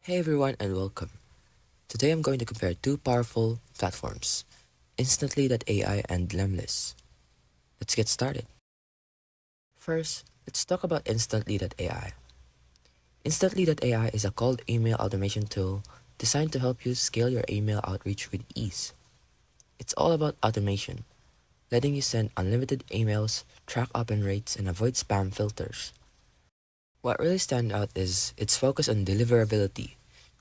Hey everyone and welcome. Today I'm going to compare two powerful platforms, Instantly.ai and Lemlist. Let's get started. First, let's talk about Instantly.ai. Instantly.ai is a cold email automation tool designed to help you scale your email outreach with ease. It's all about automation, letting you send unlimited emails, track open rates, and avoid spam filters. What really stands out is its focus on deliverability.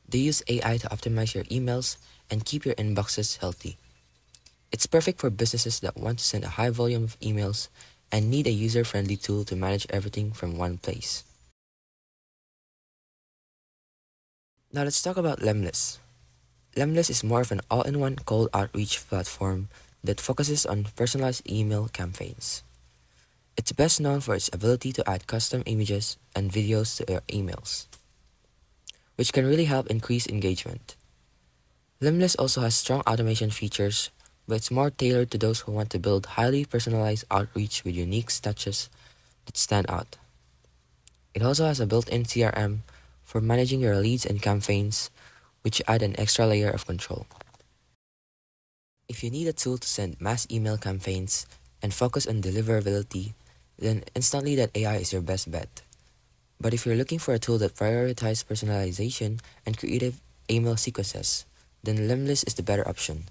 They use AI to optimize your emails and keep your inboxes healthy. It's perfect for businesses that want to send a high volume of emails and need a user-friendly tool to manage everything from one place. Now let's talk about Lemlist. Lemlist is more of an all-in-one cold outreach platform that focuses on personalized email campaigns. It's best known for its ability to add custom images and videos to your emails, which can really help increase engagement. Lemlist also has strong automation features, but it's more tailored to those who want to build highly personalized outreach with unique touches that stand out. It also has a built-in CRM for managing your leads and campaigns, which add an extra layer of control. If you need a tool to send mass email campaigns and focus on deliverability, then Instantly.ai is your best bet. But if you're looking for a tool that prioritizes personalization and creative email sequences, then Lemlist is the better option.